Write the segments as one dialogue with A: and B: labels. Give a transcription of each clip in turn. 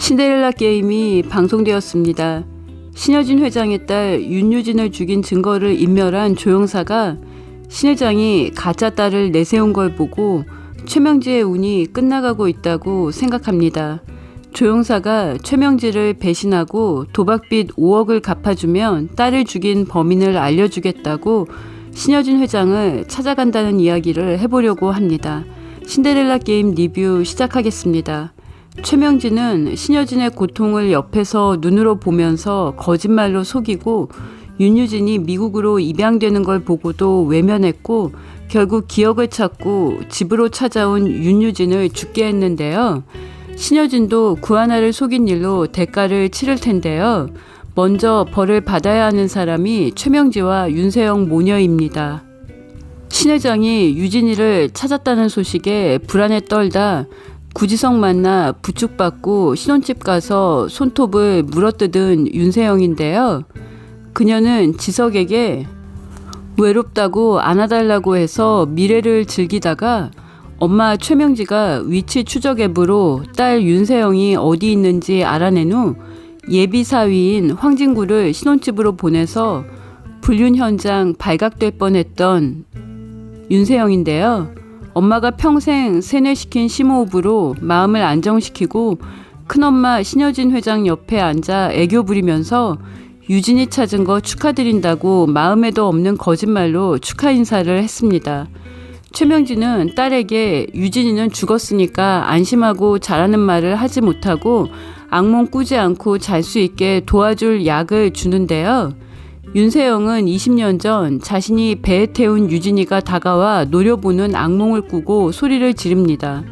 A: 신데렐라 게임이 방송되었습니다. 신여진 회장의 딸 윤유진을 죽인 증거를 인멸한 조영사가 신 회장이 가짜 딸을 내세운 걸 보고 최명지의 운이 끝나가고 있다고 생각합니다. 조영사가 최명지를 배신하고 도박빚 5억을 갚아주면 딸을 죽인 범인을 알려주겠다고 신여진 회장을 찾아간다는 이야기를 해보려고 합니다. 신데렐라 게임 리뷰 시작하겠습니다. 최명지는 신여진의 고통을 옆에서 눈으로 보면서 거짓말로 속이고 윤유진이 미국으로 입양되는 걸 보고도 외면했고 결국 기억을 찾고 집으로 찾아온 윤유진을 죽게 했는데요. 신여진도 구하나를 속인 일로 대가를 치를 텐데요. 먼저 벌을 받아야 하는 사람이 최명지와 윤세영 모녀입니다. 신 회장이 유진이를 찾았다는 소식에 불안에 떨다 구지석 만나 부축받고 신혼집 가서 손톱을 물어뜯은 윤세영인데요. 그녀는 지석에게 외롭다고 안아달라고 해서 미래를 즐기다가 엄마 최명지가 위치 추적 앱으로 딸 윤세영이 어디 있는지 알아낸 후 예비 사위인 황진구를 신혼집으로 보내서 불륜 현장 발각될 뻔했던 윤세영인데요. 엄마가 평생 세뇌시킨 심호흡으로 마음을 안정시키고 큰엄마 신여진 회장 옆에 앉아 애교 부리면서 유진이 찾은 거 축하드린다고 마음에도 없는 거짓말로 축하 인사를 했습니다. 최명지는 딸에게 유진이는 죽었으니까 안심하고 자라는 말을 하지 못하고 악몽 꾸지 않고 잘 수 있게 도와줄 약을 주는데요. 윤세영은 20년 전 자신이 배에 태운 유진이가 다가와 노려보는 악몽을 꾸고 소리를 지릅니다.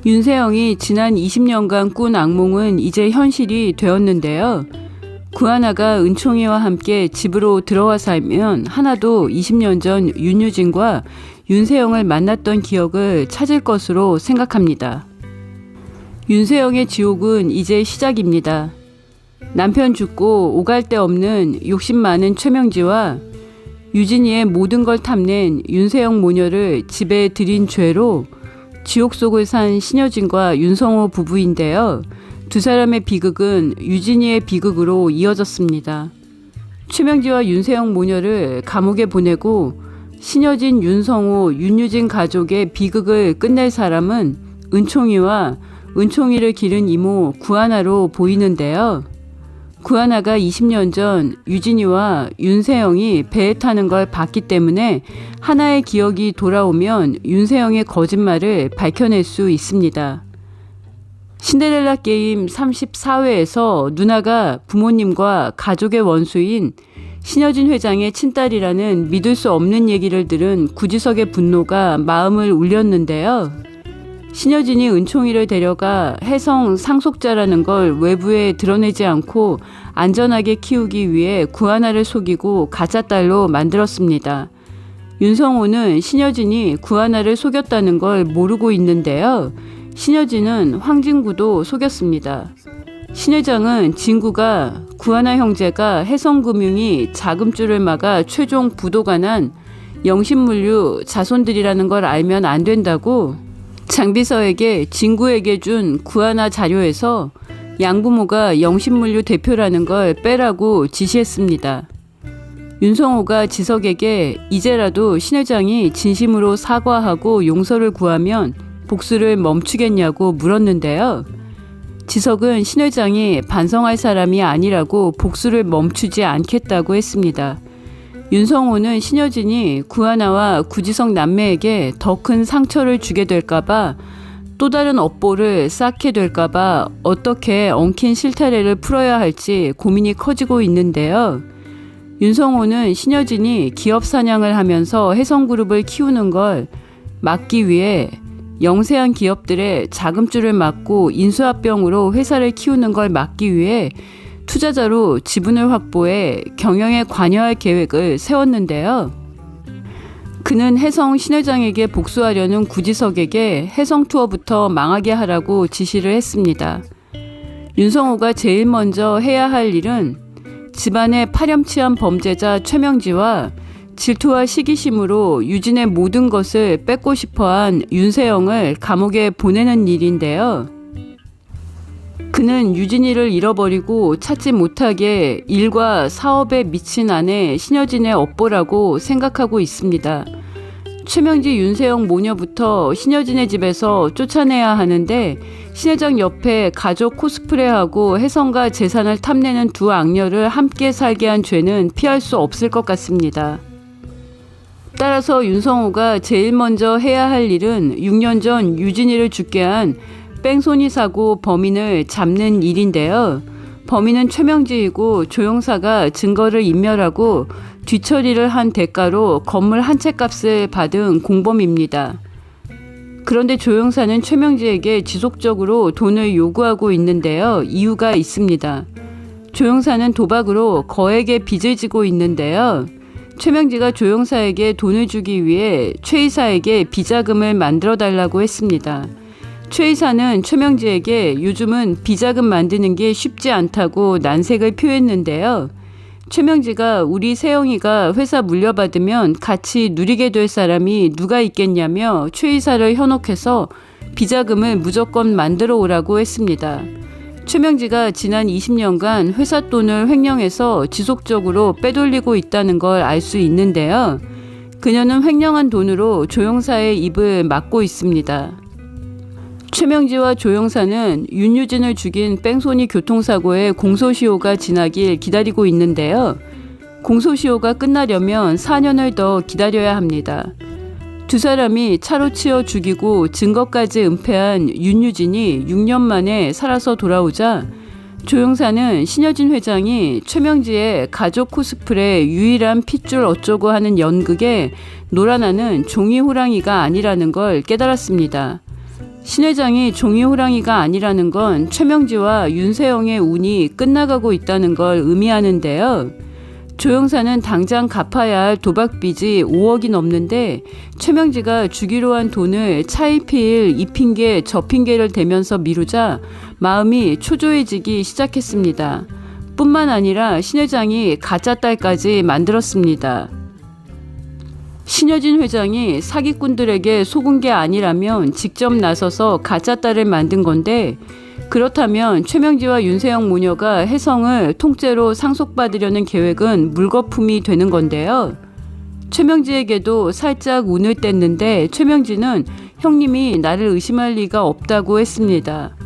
A: 윤세영이 지난 20년간 꾼 악몽은 이제 현실이 되었는데요. 구하나가 은총이와 함께 집으로 들어와 살면 하나도 20년 전 윤유진과 윤세영을 만났던 기억을 찾을 것으로 생각합니다. 윤세영의 지옥은 이제 시작입니다. 남편 죽고 오갈 데 없는 욕심 많은 최명지와 유진이의 모든 걸 탐낸 윤세영 모녀를 집에 들인 죄로 지옥 속을 산 신여진과 윤성호 부부인데요. 두 사람의 비극은 유진이의 비극으로 이어졌습니다. 최명지와 윤세영 모녀를 감옥에 보내고 신여진, 윤성호, 윤유진 가족의 비극을 끝낼 사람은 은총이와 은총이를 기른 이모 구하나로 보이는데요. 구하나가 20년 전 유진이와 윤세영이 배에 타는 걸 봤기 때문에 하나의 기억이 돌아오면 윤세영의 거짓말을 밝혀낼 수 있습니다. 신데렐라 게임 34회에서 누나가 부모님과 가족의 원수인 신여진 회장의 친딸이라는 믿을 수 없는 얘기를 들은 구지석의 분노가 마음을 울렸는데요. 신여진이 은총이를 데려가 혜성 상속자라는 걸 외부에 드러내지 않고 안전하게 키우기 위해 구하나를 속이고 가짜 딸로 만들었습니다. 윤성호는 신여진이 구하나를 속였다는 걸 모르고 있는데요. 신여진은 황진구도 속였습니다. 신 회장은 진구가 구하나 형제가 혜성금융이 자금줄을 막아 최종 부도가 난 영신물류 자손들이라는 걸 알면 안 된다고 장비서에게 진구에게 준 구하나 자료에서 양부모가 영신물류 대표라는 걸 빼라고 지시했습니다. 윤성호가 지석에게 이제라도 신 회장이 진심으로 사과하고 용서를 구하면 복수를 멈추겠냐고 물었는데요. 지석은 신 회장이 반성할 사람이 아니라고 복수를 멈추지 않겠다고 했습니다. 윤성호는 신여진이 구하나와 구지석 남매에게 더 큰 상처를 주게 될까봐 또 다른 업보를 쌓게 될까봐 어떻게 엉킨 실타래를 풀어야 할지 고민이 커지고 있는데요. 윤성호는 신여진이 기업 사냥을 하면서 혜성그룹을 키우는 걸 막기 위해 영세한 기업들의 자금줄을 막고 인수합병으로 회사를 키우는 걸 막기 위해 투자자로 지분을 확보해 경영에 관여할 계획을 세웠는데요. 그는 혜성 신 회장에게 복수하려는 구지석에게 혜성 투어부터 망하게 하라고 지시를 했습니다. 윤성호가 제일 먼저 해야 할 일은 집안의 파렴치한 범죄자 최명지와 질투와 시기심으로 유진의 모든 것을 뺏고 싶어한 윤세영을 감옥에 보내는 일인데요. 그는 유진이를 잃어버리고 찾지 못하게 일과 사업에 미친 아내 신여진의 업보라고 생각하고 있습니다. 최명지 윤세영 모녀부터 신여진의 집에서 쫓아내야 하는데 신 회장 옆에 가족 코스프레하고 혜성과 재산을 탐내는 두 악녀를 함께 살게 한 죄는 피할 수 없을 것 같습니다. 따라서 윤성호가 제일 먼저 해야 할 일은 6년 전 유진이를 죽게 한 뺑소니 사고 범인을 잡는 일인데요. 범인은 최명지이고 조영사가 증거를 인멸하고 뒤처리를 한 대가로 건물 한 채 값을 받은 공범입니다. 그런데 조영사는 최명지에게 지속적으로 돈을 요구하고 있는데요. 이유가 있습니다. 조영사는 도박으로 거액의 빚을 지고 있는데요. 최명지가 조영사에게 돈을 주기 위해 최 이사에게 비자금을 만들어 달라고 했습니다. 최 이사는 최명지에게 요즘은 비자금 만드는 게 쉽지 않다고 난색을 표했는데요. 최명지가 우리 세영이가 회사 물려받으면 같이 누리게 될 사람이 누가 있겠냐며 최 이사를 현혹해서 비자금을 무조건 만들어 오라고 했습니다. 최명지가 지난 20년간 회사 돈을 횡령해서 지속적으로 빼돌리고 있다는 걸 알 수 있는데요. 그녀는 횡령한 돈으로 조영사의 입을 막고 있습니다. 최명지와 조영사는 윤유진을 죽인 뺑소니 교통사고의 공소시효가 지나길 기다리고 있는데요. 공소시효가 끝나려면 4년을 더 기다려야 합니다. 두 사람이 차로 치어 죽이고 증거까지 은폐한 윤유진이 6년 만에 살아서 돌아오자 조영사는 신여진 회장이 최명지의 가족 코스프레 유일한 핏줄 어쩌고 하는 연극에 놀아나는 종이 호랑이가 아니라는 걸 깨달았습니다. 신 회장이 종이 호랑이가 아니라는 건 최명지와 윤세영의 운이 끝나가고 있다는 걸 의미하는데요. 조영사는 당장 갚아야 할 도박빚이 5억이 넘는데 최명지가 주기로 한 돈을 차일피일 이 핑계 저 핑계를 대면서 미루자 마음이 초조해지기 시작했습니다. 뿐만 아니라 신 회장이 가짜 딸까지 만들었습니다. 신여진 회장이 사기꾼들에게 속은 게 아니라면 직접 나서서 가짜 딸을 만든 건데 그렇다면 최명지와 윤세영 모녀가 혜성을 통째로 상속받으려는 계획은 물거품이 되는 건데요. 최명지에게도 살짝 운을 뗐는데 최명지는 형님이 나를 의심할 리가 없다고 했습니다.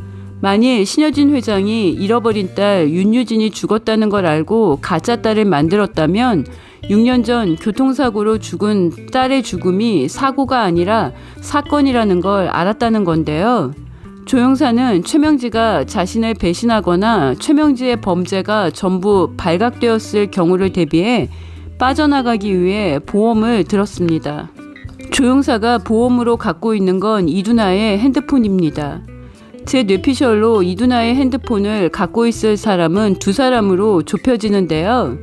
A: 만일 신여진 회장이 잃어버린 딸 윤유진이 죽었다는 걸 알고 가짜 딸을 만들었다면 6년 전 교통사고로 죽은 딸의 죽음이 사고가 아니라 사건이라는 걸 알았다는 건데요. 조영사는 최명지가 자신을 배신하거나 최명지의 범죄가 전부 발각되었을 경우를 대비해 빠져나가기 위해 보험을 들었습니다. 조영사가 보험으로 갖고 있는 건 이두나의 핸드폰입니다. 제 뇌피셜로 이두나의 핸드폰을 갖고 있을 사람은 두 사람으로 좁혀지는데요.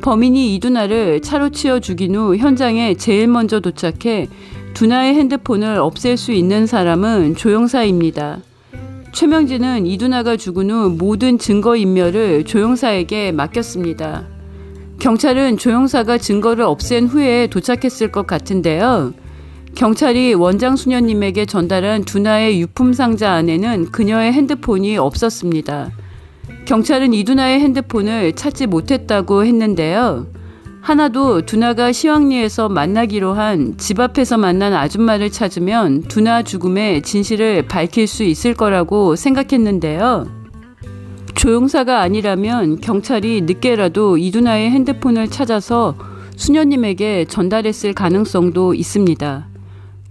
A: 범인이 이두나를 차로 치어 죽인 후 현장에 제일 먼저 도착해 두나의 핸드폰을 없앨 수 있는 사람은 조영사입니다. 최명지는 이두나가 죽은 후 모든 증거인멸을 조영사에게 맡겼습니다. 경찰은 조영사가 증거를 없앤 후에 도착했을 것 같은데요. 경찰이 원장 수녀님에게 전달한 두나의 유품 상자 안에는 그녀의 핸드폰이 없었습니다. 경찰은 이두나의 핸드폰을 찾지 못했다고 했는데요. 하나도 두나가 시황리에서 만나기로 한 집 앞에서 만난 아줌마를 찾으면 두나 죽음의 진실을 밝힐 수 있을 거라고 생각했는데요. 조영사가 아니라면 경찰이 늦게라도 이두나의 핸드폰을 찾아서 수녀님에게 전달했을 가능성도 있습니다.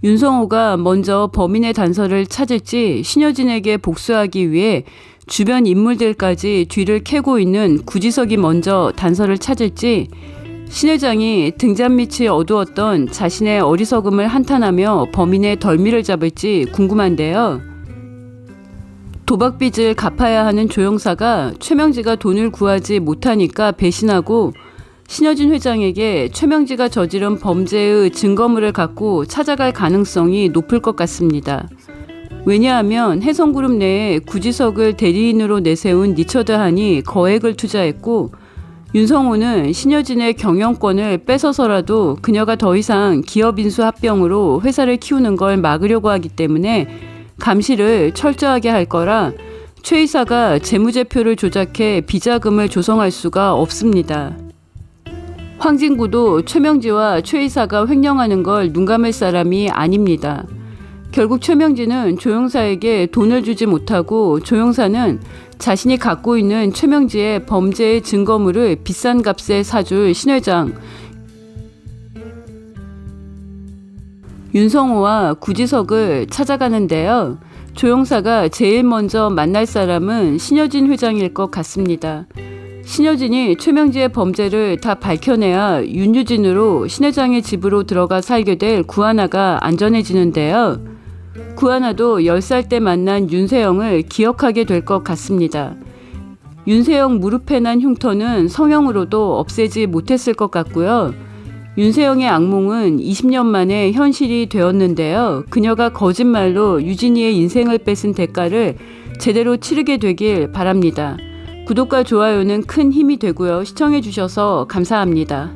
A: 윤성호가 먼저 범인의 단서를 찾을지 신여진에게 복수하기 위해 주변 인물들까지 뒤를 캐고 있는 구지석이 먼저 단서를 찾을지 신 회장이 등잔 밑이 어두웠던 자신의 어리석음을 한탄하며 범인의 덜미를 잡을지 궁금한데요. 도박빚을 갚아야 하는 조영사가 최명지가 돈을 구하지 못하니까 배신하고 신여진 회장에게 최명지가 저지른 범죄의 증거물을 갖고 찾아갈 가능성이 높을 것 같습니다. 왜냐하면 혜성그룹 내에 구지석을 대리인으로 내세운 리처드 한이 거액을 투자했고 윤성호는 신여진의 경영권을 뺏어서라도 그녀가 더 이상 기업 인수 합병으로 회사를 키우는 걸 막으려고 하기 때문에 감시를 철저하게 할 거라 최 이사가 재무제표를 조작해 비자금을 조성할 수가 없습니다. 황진구도 최명지와 최 이사가 횡령하는 걸 눈감을 사람이 아닙니다. 결국 최명지는 조영사에게 돈을 주지 못하고 조영사는 자신이 갖고 있는 최명지의 범죄의 증거물을 비싼 값에 사줄 신 회장 윤성호와 구지석을 찾아가는데요. 조영사가 제일 먼저 만날 사람은 신여진 회장일 것 같습니다. 신여진이 최명지의 범죄를 다 밝혀내야 윤유진으로 신 회장의 집으로 들어가 살게 될 구하나가 안전해지는데요. 구하나도 10살 때 만난 윤세영을 기억하게 될 것 같습니다. 윤세영 무릎에 난 흉터는 성형으로도 없애지 못했을 것 같고요. 윤세영의 악몽은 20년 만에 현실이 되었는데요. 그녀가 거짓말로 유진이의 인생을 뺏은 대가를 제대로 치르게 되길 바랍니다. 구독과 좋아요는 큰 힘이 되고요. 시청해 주셔서 감사합니다.